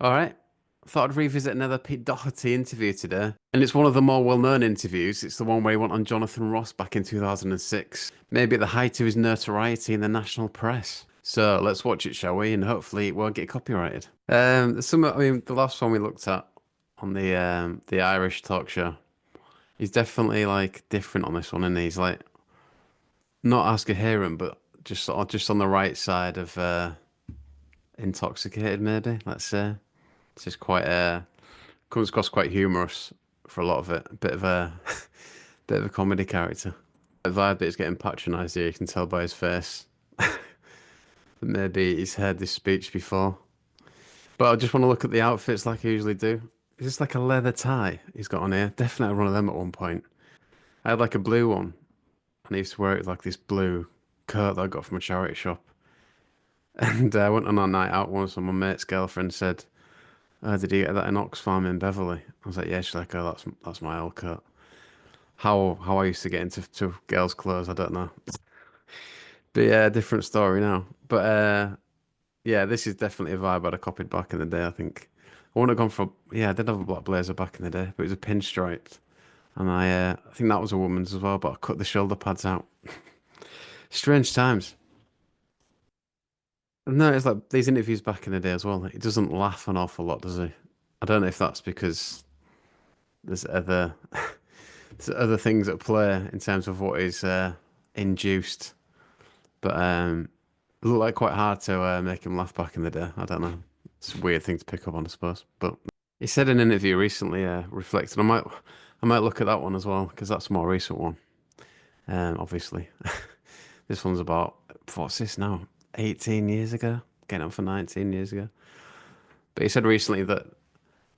All right. Thought I'd revisit another Pete Doherty interview today. And it's one of the more well-known interviews. It's the one where he went on Jonathan Ross back in 2006, maybe at the height of his notoriety in the national press. So let's watch it, shall we? And hopefully it won't get copyrighted. The last one we looked at on the Irish talk show, he's definitely like different on this one, and he's like not as coherent, but just sort of just on the right side of intoxicated, maybe. Let's say it's just quite comes across quite humorous for a lot of it. A bit of a bit of a comedy character. The vibe that he's getting patronised here, you can tell by his face. But maybe he's heard this speech before. But I just want to look at the outfits like I usually do. Is this like a leather tie he's got on here? Definitely had one of them at one point. I had like a blue one, and I used to wear it with like this blue coat that I got from a charity shop. And I went on a night out once, and my mate's girlfriend said, "Did you get that in Oxfam in Beverley?" I was like, "Yeah." She's like, "Oh, that's my old coat." How I used to get into girls' clothes, I don't know. But yeah, different story now. But yeah, this is definitely a vibe I'd have copied back in the day, I think. I wouldn't have gone for, yeah, I did have a black blazer back in the day, but it was a pinstriped. And I think that was a woman's as well, but I cut the shoulder pads out. Strange times. No, it's like these interviews back in the day as well. He doesn't laugh an awful lot, does he? I don't know if that's because there's other there's other things at play in terms of what is induced. But it looked like quite hard to make him laugh back in the day. I don't know. It's a weird thing to pick up on, I suppose. But he said in an interview recently, reflected. I might look at that one as well because that's a more recent one. Obviously, this one's about what's this now? 18 years ago, getting up for 19 years ago. But he said recently that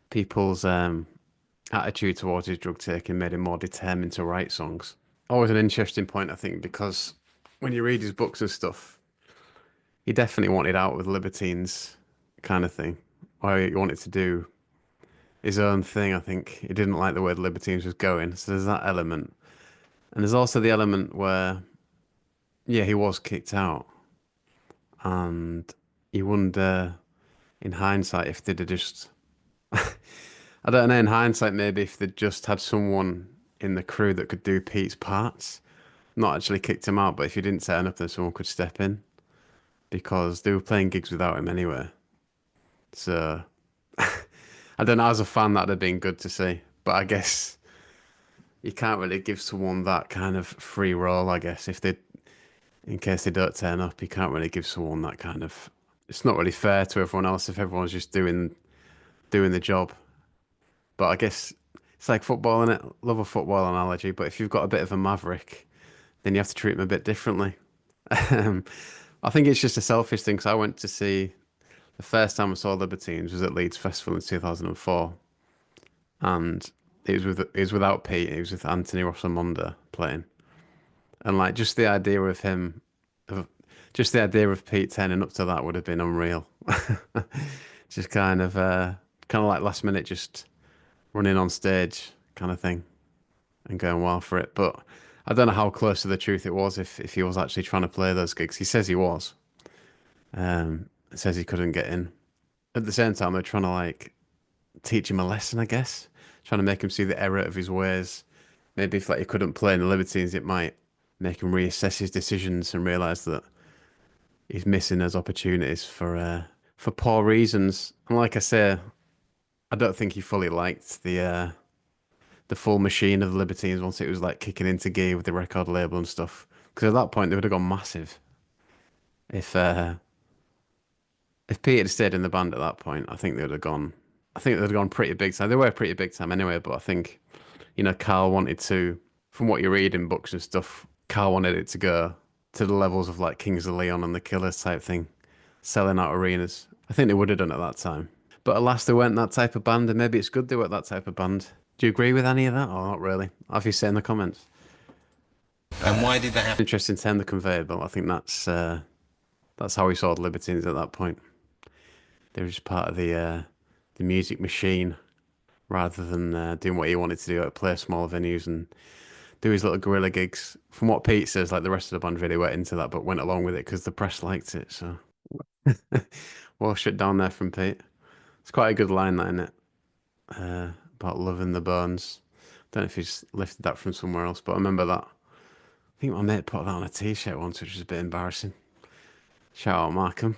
people's attitude towards his drug taking made him more determined to write songs. Always an interesting point, I think, because when you read his books and stuff, he definitely wanted out with Libertines kind of thing. Or he wanted to do his own thing, I think. He didn't like the way the Libertines was going. So there's that element. And there's also the element where, yeah, he was kicked out. And you wonder, in hindsight, if they'd have just, I don't know, in hindsight, maybe if they'd just had someone in the crew that could do Pete's parts, not actually kicked him out, but if he didn't turn up, then someone could step in because they were playing gigs without him anyway. So I don't know, as a fan, that'd have been good to see. But I guess you can't really give someone that kind of free role, I guess. If they, in case they don't turn up, you can't really give someone that kind of. It's not really fair to everyone else if everyone's just doing the job. But I guess it's like football, innit? Love a football analogy. But if you've got a bit of a maverick, then you have to treat them a bit differently. Um, I think it's just a selfish thing. Because I went to see the first time I saw Libertines was at Leeds Festival in 2004, and it was without Pete. It was with Anthony Rosamonda playing, and like just the idea of him, of just the idea of Pete turning up to that would have been unreal. Just kind of like last minute, just running on stage kind of thing and going wild for it. But I don't know how close to the truth it was if he was actually trying to play those gigs. He says he was. He says he couldn't get in. At the same time, they're trying to like teach him a lesson, I guess. Trying to make him see the error of his ways. Maybe if like he couldn't play in the Libertines, it might make him reassess his decisions and realize that he's missing those opportunities for poor reasons. And like I say, I don't think he fully liked the full machine of the Libertines once it was like kicking into gear with the record label and stuff. Because at that point they would have gone massive if if Pete had stayed in the band at that point. I think they would have gone. I think they'd have gone pretty big time. They were pretty big time anyway, but I think Carl wanted to, from what you read in books and stuff, Carl wanted it to go to the levels of like Kings of Leon and the Killers type thing, selling out arenas. I think they would have done at that time. But alas, they weren't that type of band, and maybe it's good they weren't that type of band. Do you agree with any of that, or not really? Have you say in the comments? And why did that happen? Interesting term, the conveyor belt. I think that's how we saw the Libertines at that point. They were just part of the music machine rather than doing what he wanted to do, like play smaller venues and do his little guerrilla gigs. From what Pete says, like the rest of the band really went into that, but went along with it because the press liked it. So well shut down there from Pete. It's quite a good line, that, isn't it? About loving the bones. Don't know if he's lifted that from somewhere else, but I remember that. I think my mate put that on a t-shirt once, which was a bit embarrassing. Shout out Markham.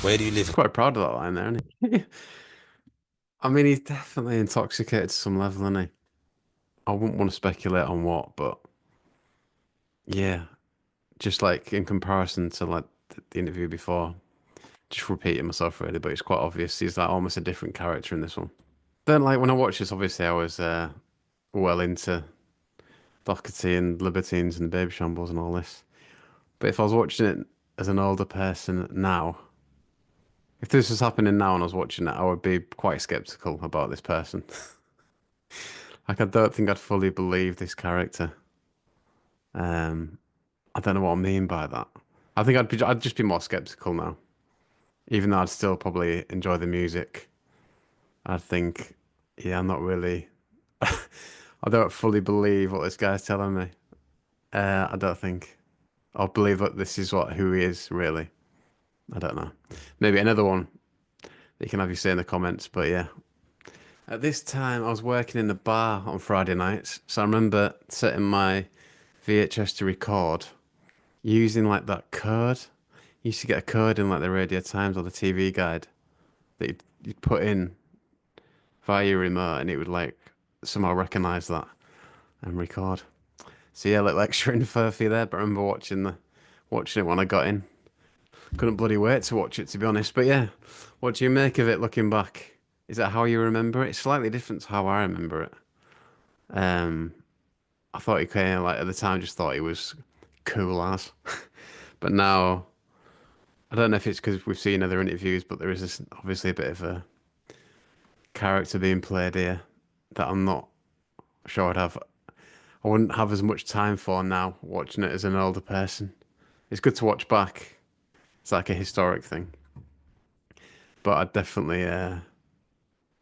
Where do you He's live? quite proud of that line there, isn't he? I mean, he's definitely intoxicated to some level, isn't he? I wouldn't want to speculate on what, but yeah, just like in comparison to like the interview before, just repeating myself really, but it's quite obvious he's like almost a different character in this one. Then like when I watched this, obviously I was well into Doherty and Libertines and Baby Shambles and all this. But if I was watching it as an older person now, if this was happening now and I was watching it, I would be quite skeptical about this person. Like I don't think I'd fully believe this character. Um, I don't know what I mean by that. I think I'd just be more skeptical now, even though I'd still probably enjoy the music. I'd think, yeah, I'm not really. I don't fully believe what this guy's telling me. I don't think I'll believe that this is what who he is really. I don't know. Maybe another one that you can have you say in the comments. But yeah, at this time I was working in the bar on Friday nights, so I remember setting my VHS to record using like that code. You used to get a code in like the Radio Times or the TV Guide that you'd put in via your remote, and it would like somehow recognize that and record. So yeah, like extra info for you there. But I remember watching it when I got in. Couldn't bloody wait to watch it, to be honest. But yeah, what do you make of it looking back? Is that how you remember it? It's slightly different to how I remember it. Um, I thought he kind of like at the time just thought he was cool as, but now I don't know if it's because we've seen other interviews, but there is this, obviously a bit of a character being played here that I'm not sure I wouldn't have as much time for now watching it as an older person. It's good to watch back. It's like a historic thing, but I'd definitely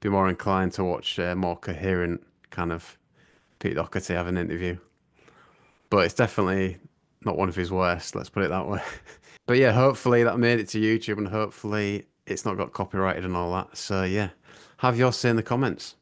be more inclined to watch a more coherent kind of Pete Doherty have an interview. But it's definitely not one of his worst, let's put it that way. But yeah, hopefully that made it to YouTube and hopefully it's not got copyrighted and all that. So yeah, have your say in the comments.